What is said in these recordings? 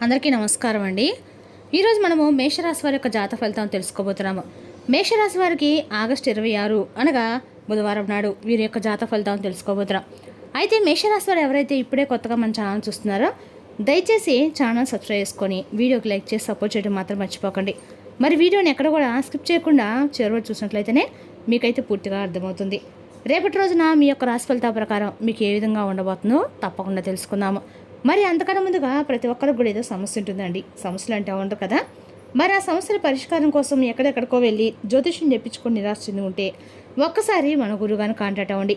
అందరికీ నమస్కారం అండి. ఈరోజు మనము మేషరాశి వారి యొక్క జాతక ఫలితం తెలుసుకోబోతున్నాము. మేషరాశి వారికి ఆగస్టు 26 అనగా బుధవారం నాడు వీరి యొక్క జాతక ఫలితం తెలుసుకోబోతున్నాం. అయితే మేషరాశి వారు ఎవరైతే ఇప్పుడే కొత్తగా మన ఛానల్ చూస్తున్నారో దయచేసి ఛానల్ సబ్స్క్రైబ్ చేసుకొని వీడియోకి లైక్ చేసి సపోర్ట్ చేయడం మాత్రం మర్చిపోకండి. మరి వీడియోని ఎక్కడ కూడా స్కిప్ చేయకుండా చివరి చూసినట్లయితేనే మీకైతే పూర్తిగా అర్థమవుతుంది. రేపటి రోజున మీ యొక్క రాశి ఫలితాల ప్రకారం మీకు ఏ విధంగా ఉండబోతుందో తప్పకుండా తెలుసుకుందాము. మరి అంతకన్నా ముందుగా ప్రతి ఒక్కరికి కూడా ఏదో సమస్య ఉంటుందండి. సమస్యలు అంటే ఉండవు కదా. మరి ఆ సమస్యల పరిష్కారం కోసం ఎక్కడెక్కడికో వెళ్ళి జ్యోతిష్యం చెప్పించుకొని నిరాశ చెంది ఉంటే ఒక్కసారి మన గురుగారిని కాంటాక్ట్ అవ్వండి.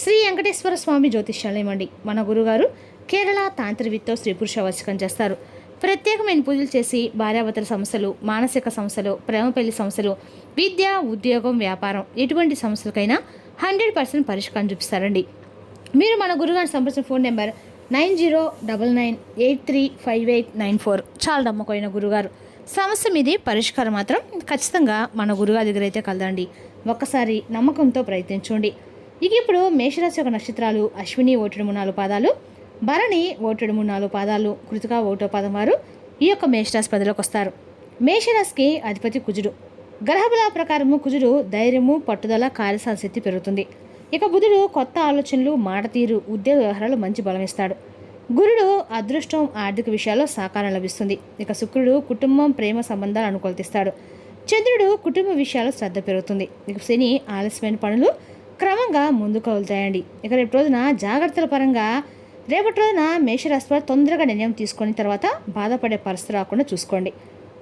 శ్రీ వెంకటేశ్వర స్వామి జ్యోతిష్యాలయం అండి. మన గురుగారు కేరళ తాంత్రికతో స్త్రీ పురుష వశకం చేస్తారు. ప్రత్యేకమైన పూజలు చేసి భార్యాభర్తల సమస్యలు, మానసిక సమస్యలు, ప్రేమ పెళ్లి సమస్యలు, విద్య, ఉద్యోగం, వ్యాపారం ఎటువంటి సమస్యలకైనా 100% పరిష్కారం చూపిస్తారండి. మీరు మన గురుగారిని సంప్రదించిన ఫోన్ నెంబర్ 9099835894. చాలా నమ్మకమైన గురుగారు. సమస్య మీది పరిష్కారం మాత్రం ఖచ్చితంగా మన గురుగారి దగ్గర అయితే కలదండి. ఒక్కసారి నమ్మకంతో ప్రయత్నించండి. ఇక ఇప్పుడు మేషరాశి యొక్క నక్షత్రాలు అశ్విని 1-4 పాదాలు, భరణి 1-4 పాదాలు, కృతిక 1వ పాదం వారు ఈ యొక్క మేషరాశి పదిలోకి వస్తారు. మేషరాశికి అధిపతి కుజుడు. గ్రహబల ప్రకారము కుజుడు ధైర్యము, పట్టుదల, కార్యసాధశక్తి పెరుగుతుంది. ఇక బుధుడు కొత్త ఆలోచనలు, మాట తీరు, ఉద్యోగ వ్యవహారాలు మంచి బలం ఇస్తాడు. గురుడు అదృష్టం, ఆర్థిక విషయాల్లో సహకారం లభిస్తుంది. ఇక శుక్రుడు కుటుంబం, ప్రేమ సంబంధాలు అనుకూలతిస్తాడు. చంద్రుడు కుటుంబ విషయాల్లో శ్రద్ధ పెరుగుతుంది. ఇక శని ఆలస్యమైన పనులు క్రమంగా ముందుకు వెళ్తాయండి. ఇక రేపు రోజున జాగ్రత్తల పరంగా రేపటి రోజున మేషరాశి వారు తొందరగా నిర్ణయం తీసుకుని తర్వాత బాధపడే పరిస్థితి రాకుండా చూసుకోండి.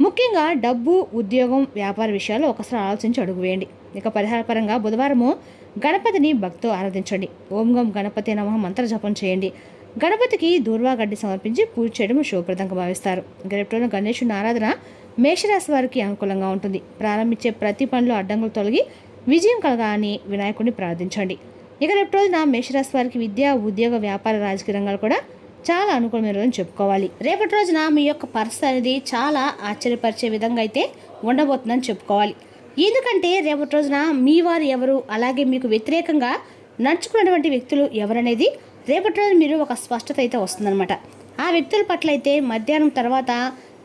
ముఖ్యంగా డబ్బు, ఉద్యోగం, వ్యాపార విషయాల్లో ఒకసారి ఆలోచించి అడుగు వేయండి. ఇక పరిహారపరంగా బుధవారము గణపతిని భక్తితో ఆరాధించండి. ఓం గం గణపతి నమః మంత్ర జపం చేయండి. గణపతికి దూర్వా గడ్డి సమర్పించి పూజ చేయడం శుభప్రదంగా భావిస్తారు. రేపు గణేశుని ఆరాధన మేషరాశి వారికి అనుకూలంగా ఉంటుంది. ప్రారంభించే ప్రతి పనిలో అడ్డంకులు తొలగి విజయం కలగాలని వినాయకుడిని ప్రార్థించండి. ఇక రేపు రోజున మేషరాశి వారికి విద్య, ఉద్యోగ, వ్యాపార, రాజకీయ రంగాలు కూడా చాలా అనుకూలమైన రోజుని చెప్పుకోవాలి. రేపటి రోజున మీ యొక్క పరిస్థితి అనేది చాలా ఆశ్చర్యపరిచే విధంగా అయితే ఉండబోతుందని చెప్పుకోవాలి. ఎందుకంటే రేపటి రోజున మీ వారు ఎవరు, అలాగే మీకు వ్యతిరేకంగా నడుచుకున్నటువంటి వ్యక్తులు ఎవరనేది రేపటి రోజు మీరు ఒక స్పష్టత అయితే వస్తుందన్నమాట. ఆ వ్యక్తుల పట్ల అయితే మధ్యాహ్నం తర్వాత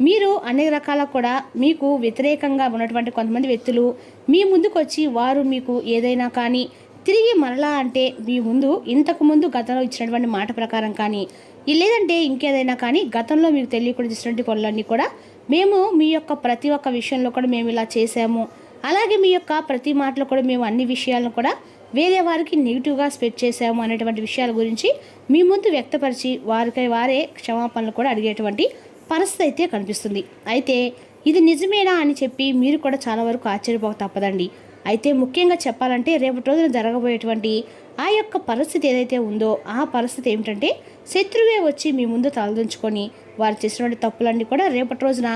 మీరు అనేక రకాల కూడా మీకు వ్యతిరేకంగా ఉన్నటువంటి కొంతమంది వ్యక్తులు మీ ముందుకు వచ్చి వారు మీకు ఏదైనా కానీ తిరిగి మరలా అంటే మీ ముందు ఇంతకుముందు గతంలో ఇచ్చినటువంటి మాట ప్రకారం కానీ లేదంటే ఇంకేదైనా కానీ గతంలో మీకు తెలియకుండా చేసినటువంటి పనులన్నీ కూడా మేము మీ యొక్క ప్రతి ఒక్క విషయంలో కూడా మేము ఇలా చేసాము, అలాగే మీ యొక్క ప్రతి మాటలో కూడా మేము అన్ని విషయాలను కూడా వేరే వారికి నెగిటివ్గా స్ప్రెడ్ చేసాము అనేటువంటి విషయాల గురించి మీ ముందు వ్యక్తపరిచి వారికై వారే క్షమాపణలు కూడా అడిగేటువంటి పరిస్థితి అయితే కనిపిస్తుంది. అయితే ఇది నిజమేనా అని చెప్పి మీరు కూడా చాలా వరకు ఆశ్చర్యపోక తప్పదండి. అయితే ముఖ్యంగా చెప్పాలంటే రేపటి రోజున జరగబోయేటువంటి ఆ యొక్క పరిస్థితి ఏదైతే ఉందో ఆ పరిస్థితి ఏమిటంటే శత్రువే వచ్చి మీ ముందు తలదించుకొని వారు చేసినటువంటి తప్పులన్నీ కూడా రేపటి రోజున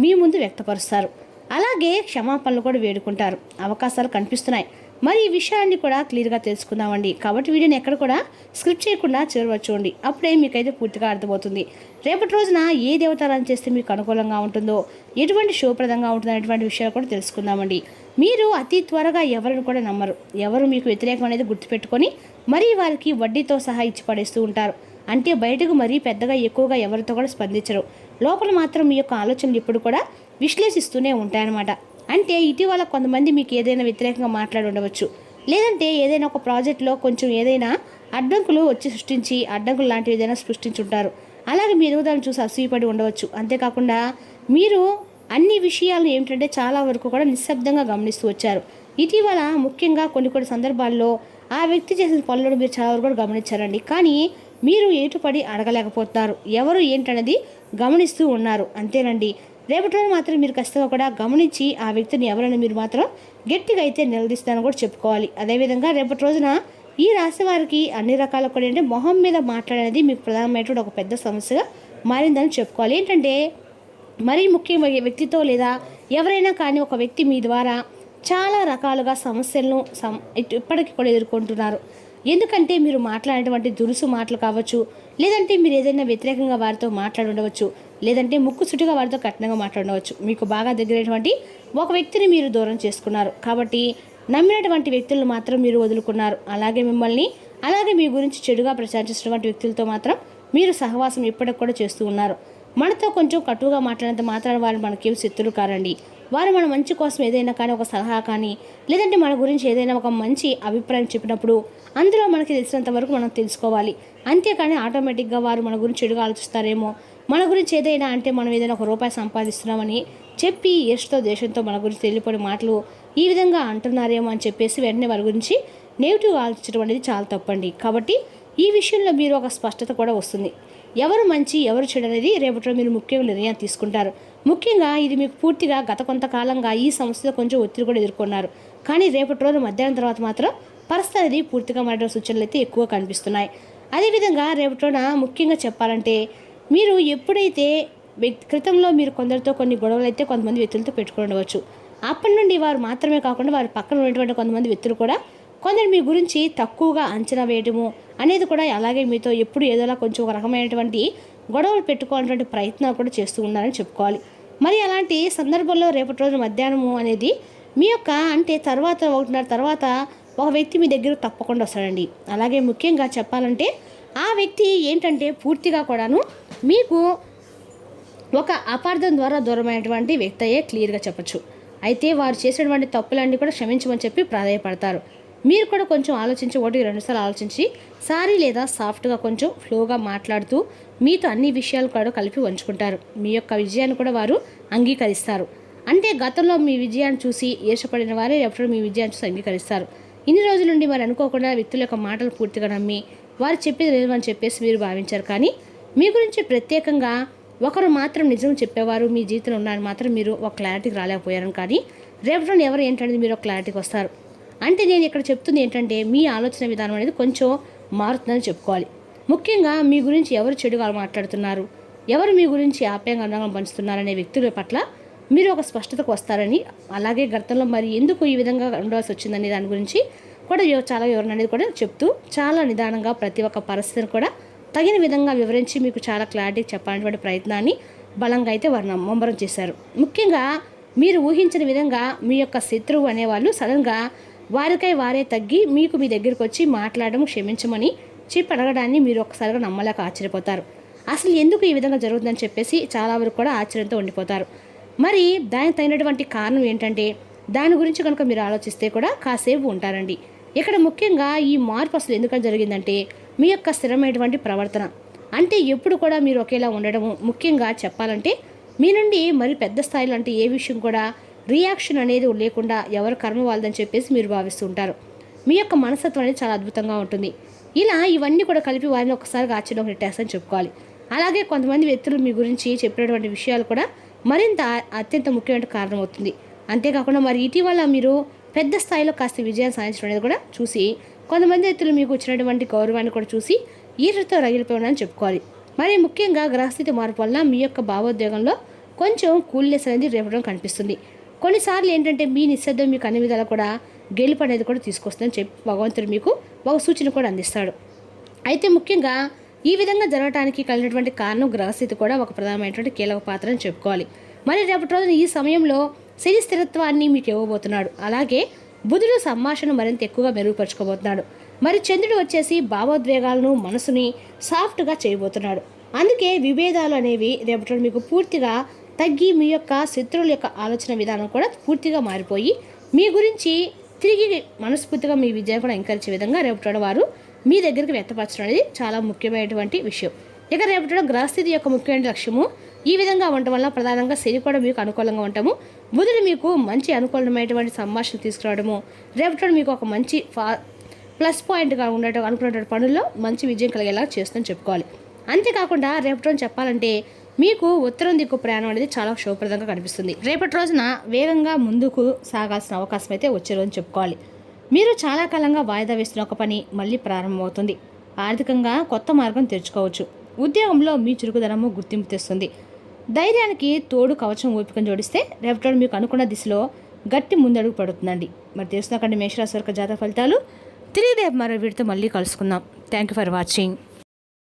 మీ ముందు వ్యక్తపరుస్తారు. అలాగే క్షమాపణలు కూడా వేడుకుంటారు. అవకాశాలు కనిపిస్తున్నాయి. మరి ఈ విషయాన్ని కూడా క్లియర్గా తెలుసుకుందామండి. కాబట్టి వీడియోని ఎక్కడ కూడా స్క్రిప్ట్ చేయకుండా చూడండి. అప్పుడే మీకైతే పూర్తిగా అర్థమవుతుంది. రేపటి రోజున ఏ దేవతారాధన చేస్తే మీకు అనుకూలంగా ఉంటుందో, ఎటువంటి శుభప్రదంగా ఉంటుందో అనేటువంటి విషయాలు కూడా తెలుసుకుందామండి. మీరు అతి త్వరగా ఎవరిని కూడా నమ్మరు. ఎవరు మీకు వ్యతిరేకం అనేది గుర్తుపెట్టుకొని మరీ వారికి వడ్డీతో సహా ఇచ్చి పడేస్తూ ఉంటారు. అంటే బయటకు మరీ పెద్దగా ఎక్కువగా ఎవరితో కూడా స్పందించరు. లోపల మాత్రం మీ యొక్క ఆలోచనలు ఇప్పుడు కూడా విశ్లేషిస్తూనే ఉంటాయన్నమాట. అంటే ఇటీవల కొంతమంది మీకు ఏదైనా వ్యతిరేకంగా మాట్లాడి ఉండవచ్చు, లేదంటే ఏదైనా ఒక ప్రాజెక్టులో కొంచెం ఏదైనా అడ్డంకులు వచ్చి సృష్టించి అడ్డంకులు లాంటివి ఏదైనా సృష్టించుంటారు. అలాగే మీ ఎదుగుదలను చూసి అసూయపడి ఉండవచ్చు. అంతేకాకుండా మీరు అన్ని విషయాలు ఏమిటంటే చాలా వరకు కూడా నిశ్శబ్దంగా గమనిస్తూ వచ్చారు. ఇటీవల ముఖ్యంగా కొన్ని సందర్భాల్లో ఆ వ్యక్తి చేసిన పనులను మీరు చాలా వరకు కూడా గమనించారండి. కానీ మీరు ఏటుపడి అడగలేకపోతున్నారు. ఎవరు ఏంటనేది గమనిస్తూ ఉన్నారు. అంతేనండి. రేపటి రోజు మాత్రం మీరు ఖచ్చితంగా కూడా గమనించి ఆ వ్యక్తిని ఎవరైనా మీరు మాత్రం గట్టిగా అయితే నిలదీస్తానని కూడా చెప్పుకోవాలి. అదేవిధంగా రేపటి రోజున ఈ రాశి వారికి అన్ని రకాల కూడా ఏంటంటే మొహం మీద మాట్లాడేది మీకు ప్రధానమైనటువంటి ఒక పెద్ద సమస్యగా మారిందని చెప్పుకోవాలి. ఏంటంటే మరీ ముఖ్యమైన వ్యక్తితో లేదా ఎవరైనా కానీ ఒక వ్యక్తి మీ ద్వారా చాలా రకాలుగా సమస్యలను ఇప్పటికీ కూడా ఎదుర్కొంటున్నారు. ఎందుకంటే మీరు మాట్లాడేటువంటి దురుసు మాటలు కావచ్చు, లేదంటే మీరు ఏదైనా వ్యతిరేకంగా వారితో మాట్లాడి ఉండవచ్చు, లేదంటే ముక్కుసుటిగా వారితో కఠినంగా మాట్లాడవచ్చు. మీకు బాగా దగ్గరైనటువంటి ఒక వ్యక్తిని మీరు దూరం చేసుకున్నారు. కాబట్టి నమ్మినటువంటి వ్యక్తులను మాత్రం మీరు వదులుకున్నారు. అలాగే మిమ్మల్ని అలాగే మీ గురించి చెడుగా ప్రచారించినటువంటి వ్యక్తులతో మాత్రం మీరు సహవాసం ఇప్పటికి కూడా చేస్తూ ఉన్నారు. మనతో కొంచెం కటువుగా మాట్లాడినంత మాత్రాన వాళ్ళు మనకేం శత్రులు కారండి. వారు మన మంచి కోసం ఏదైనా కానీ ఒక సలహా కానీ లేదంటే మన గురించి ఏదైనా ఒక మంచి అభిప్రాయం చెప్పినప్పుడు అందులో మనకి తెలిసినంత వరకు మనం తెలుసుకోవాలి. అంతేకాని ఆటోమేటిక్గా వారు మన గురించి చెడుగా ఆలోచిస్తారేమో, మన గురించి ఏదైనా అంటే మనం ఏదైనా ఒక రూపాయి సంపాదిస్తున్నామని చెప్పి ఎస్తో దేశంతో మన గురించి తెలియపడి మాటలు ఈ విధంగా అంటున్నారేమో అని చెప్పేసి వెంటనే వారి గురించి నెగిటివ్గా ఆలోచించడం అనేది చాలా తప్పండి. కాబట్టి ఈ విషయంలో మీరు ఒక స్పష్టత కూడా వస్తుంది. ఎవరు మంచి ఎవరు చెడు అనేది రేపటిలో మీరు ముఖ్యంగా నిర్ణయం తీసుకుంటారు. ముఖ్యంగా ఇది మీకు పూర్తిగా గత కొంతకాలంగా ఈ సంస్థలో కొంచెం ఒత్తిడి కూడా ఎదుర్కొన్నారు. కానీ రేపటి రోజు మధ్యాహ్నం తర్వాత మాత్రం పరిస్థితి అనేది పూర్తిగా మారే సూచనలు అయితే ఎక్కువ కనిపిస్తున్నాయి. అదేవిధంగా రేపటి రోజున ముఖ్యంగా చెప్పాలంటే మీరు ఎప్పుడైతే క్రితంలో మీరు కొందరితో కొన్ని గొడవలు అయితే కొంతమంది వ్యక్తులతో పెట్టుకుని ఉండవచ్చు. అప్పటి నుండి వారు మాత్రమే కాకుండా వారి పక్కన ఉన్నటువంటి కొంతమంది వ్యక్తులు కూడా కొందరు మీ గురించి తక్కువగా అంచనా వేయడము అనేది కూడా అలాగే మీతో ఎప్పుడు ఏదోలా కొంచెం ఒక రకమైనటువంటి గొడవలు పెట్టుకోవాలన్నటువంటి ప్రయత్నాలు కూడా చేస్తూ ఉన్నారని చెప్పుకోవాలి. మరి అలాంటి సందర్భంలో రేపటి రోజు మధ్యాహ్నము అనేది మీ యొక్క అంటే తర్వాత 1:30 తర్వాత ఒక వ్యక్తి మీ దగ్గర తప్పకుండా వస్తాడండి. అలాగే ముఖ్యంగా చెప్పాలంటే ఆ వ్యక్తి ఏంటంటే పూర్తిగా కూడాను మీకు ఒక అపార్థం ద్వారా దూరమైనటువంటి వ్యక్తి అయ్యే క్లియర్గా చెప్పచ్చు. అయితే వారు చేసినటువంటి తప్పులన్నీ కూడా క్షమించమని చెప్పి ప్రాధాయపడతారు. మీరు కూడా కొంచెం ఆలోచించి 1-2 సార్లు ఆలోచించి సారీ లేదా సాఫ్ట్గా కొంచెం ఫ్లోగా మాట్లాడుతూ మీతో అన్ని విషయాలు కూడా కలిపి ఉంచుకుంటారు. మీ యొక్క విజయాన్ని కూడా వారు అంగీకరిస్తారు. అంటే గతంలో మీ విజయాన్ని చూసి ఈర్షపడిన వారే ఎప్పుడు మీ విజయాన్ని చూసి అంగీకరిస్తారు. ఇన్ని రోజుల నుండి మరి అనుకోకుండా వ్యక్తుల యొక్క మాటలు పూర్తిగా నమ్మి వారు చెప్పేది లేదు అని చెప్పేసి మీరు భావించారు. కానీ మీ గురించి ప్రత్యేకంగా ఒకరు మాత్రం నిజం చెప్పేవారు మీ జీవితంలో ఉన్నారని మాత్రం మీరు ఒక క్లారిటీకి రాలేకపోయారు. కానీ రేపటి ఎవరు ఏంటనేది మీరు ఒక క్లారిటీకి వస్తారు. అంటే నేను ఇక్కడ చెప్తుంది ఏంటంటే మీ ఆలోచన విధానం అనేది కొంచెం మారుతుందని చెప్పుకోవాలి. ముఖ్యంగా మీ గురించి ఎవరు చెడుగా మాట్లాడుతున్నారు, ఎవరు మీ గురించి ఆప్యాయంగా అందంగా పంచుతున్నారనే వ్యక్తుల పట్ల మీరు ఒక స్పష్టతకు వస్తారని, అలాగే గతంలో మరి ఎందుకు ఈ విధంగా ఉండవలసి వచ్చిందనే దాని గురించి కూడా చాలా వివరణ అనేది కూడా చెప్తూ చాలా నిదానంగా ప్రతి ఒక్క పరిస్థితిని కూడా తగిన విధంగా వివరించి మీకు చాలా క్లారిటీ చెప్పాలనేటువంటి ప్రయత్నాన్ని బలంగా అయితే వారు ముమ్మరం చేశారు. ముఖ్యంగా మీరు ఊహించిన విధంగా మీ యొక్క శత్రువు అనేవాళ్ళు సడన్గా వారికై వారే తగ్గి మీకు మీ దగ్గరికి వచ్చి మాట్లాడడం క్షమించమని చెప్పి అడగడాన్ని మీరు ఒక్కసారిగా నమ్మలేక ఆశ్చర్యపోతారు. అసలు ఎందుకు ఈ విధంగా జరుగుతుందని చెప్పేసి చాలా వరకు కూడా ఆశ్చర్యంతో ఉండిపోతారు. మరి దానికి తగినటువంటి కారణం ఏంటంటే దాని గురించి కనుక మీరు ఆలోచిస్తే కూడా కాసేపు ఉంటారండి. ఇక్కడ ముఖ్యంగా ఈ మార్పు అసలు ఎందుకని జరిగిందంటే మీ యొక్క స్థిరమైనటువంటి ప్రవర్తన. అంటే ఎప్పుడు కూడా మీరు ఒకేలా ఉండడము, ముఖ్యంగా చెప్పాలంటే మీ నుండి మరి పెద్ద స్థాయిలో అంటే ఏ విషయం కూడా రియాక్షన్ అనేది లేకుండా ఎవరు కర్మ వాళ్ళదని చెప్పేసి మీరు భావిస్తూ ఉంటారు. మీ యొక్క మనస్తత్వం అనేది చాలా అద్భుతంగా ఉంటుంది. ఇలా ఇవన్నీ కూడా కలిపి వారిని ఒకసారిగా ఆశ్చర్యం పెట్టేస్తారని చెప్పుకోవాలి. అలాగే కొంతమంది వ్యక్తులు మీ గురించి చెప్పినటువంటి విషయాలు కూడా మరింత అత్యంత ముఖ్యమైన కారణం అవుతుంది. అంతేకాకుండా మరి ఇటీవల మీరు పెద్ద స్థాయిలో కాస్త విజయాన్ని సాధించడం అనేది కూడా చూసి కొంతమంది వ్యక్తులు మీకు వచ్చినటువంటి గౌరవాన్ని కూడా చూసి ఈర్షతో రగిలిపోయినని చెప్పుకోవాలి. మరి ముఖ్యంగా గ్రహస్థితి మార్పు వల్ల మీ యొక్క భావోద్వేగంలో కొంచెం కూల్నెస్ అనేది రేపడం కనిపిస్తుంది. కొన్నిసార్లు ఏంటంటే మీ నిశ్శబ్దం మీకు అన్ని విధాలు కూడా గెలుపు అనేది కూడా తీసుకొస్తుందని చెప్పి భగవంతుడు మీకు ఒక సూచన కూడా అందిస్తాడు. అయితే ముఖ్యంగా ఈ విధంగా జరగడానికి కలిగినటువంటి కారణం గ్రహస్థితి కూడా ఒక ప్రధానమైనటువంటి కీలక పాత్ర అని చెప్పుకోవాలి. మరి రేపటి రోజున ఈ సమయంలో శని స్థిరత్వాన్ని మీకు ఇవ్వబోతున్నాడు. అలాగే బుధుడు సంభాషణ మరింత ఎక్కువగా మెరుగుపరుచుకోబోతున్నాడు. మరి చంద్రుడు వచ్చేసి భావోద్వేగాలను మనసుని సాఫ్ట్గా చేయబోతున్నాడు. అందుకే విభేదాలు అనేవి రేపటి మీకు పూర్తిగా తగ్గి మీ యొక్క శత్రువుల యొక్క ఆలోచన విధానం కూడా పూర్తిగా మారిపోయి మీ గురించి తిరిగి మనస్ఫూర్తిగా మీ విజయం కూడా ఎంకరించే విధంగా రేపటి వారు మీ దగ్గరికి వ్యక్తపరచడం అనేది చాలా ముఖ్యమైనటువంటి విషయం. ఇక రేపటి గ్రహస్థితి యొక్క ముఖ్యమైన లక్ష్యము ఈ విధంగా ఉండటం వల్ల ప్రధానంగా శని కూడా మీకు అనుకూలంగా ఉంటాము. బుధుడు మీకు మంచి అనుకూలమైనటువంటి సంభాషణ తీసుకురావడము, రేపటి మీకు ఒక మంచి ప్లస్ పాయింట్గా ఉండటం, అనుకున్నటువంటి పనుల్లో మంచి విజయం కలిగేలా చేస్తుందని చెప్పుకోవాలి. అంతేకాకుండా రేపటి రోజు చెప్పాలంటే మీకు ఉత్తరం దిక్కు ప్రయాణం అనేది చాలా శుభప్రదంగా కనిపిస్తుంది. రేపటి రోజున వేగంగా ముందుకు సాగాల్సిన అవకాశం అయితే వచ్చే రోజు చెప్పుకోవాలి. మీరు చాలా కాలంగా వాయిదా వేస్తున్న ఒక పని మళ్ళీ ప్రారంభమవుతుంది. ఆర్థికంగా కొత్త మార్గం తెరుచుకోవచ్చు. ఉద్యోగంలో మీ చురుకుదనము గుర్తింపు తెస్తుంది. ధైర్యానికి తోడు కవచం ఓపికను జోడిస్తే రేపటి మీకు అనుకున్న దిశలో గట్టి ముందడుగు పడుతుందండి. మరి తెలుసుకున్నాకండి మేషరాశి వరకు జాతక ఫలితాలు. తిరిగి రేపు మరో వీడితో మళ్ళీ కలుసుకుందాం. Thank you for watching.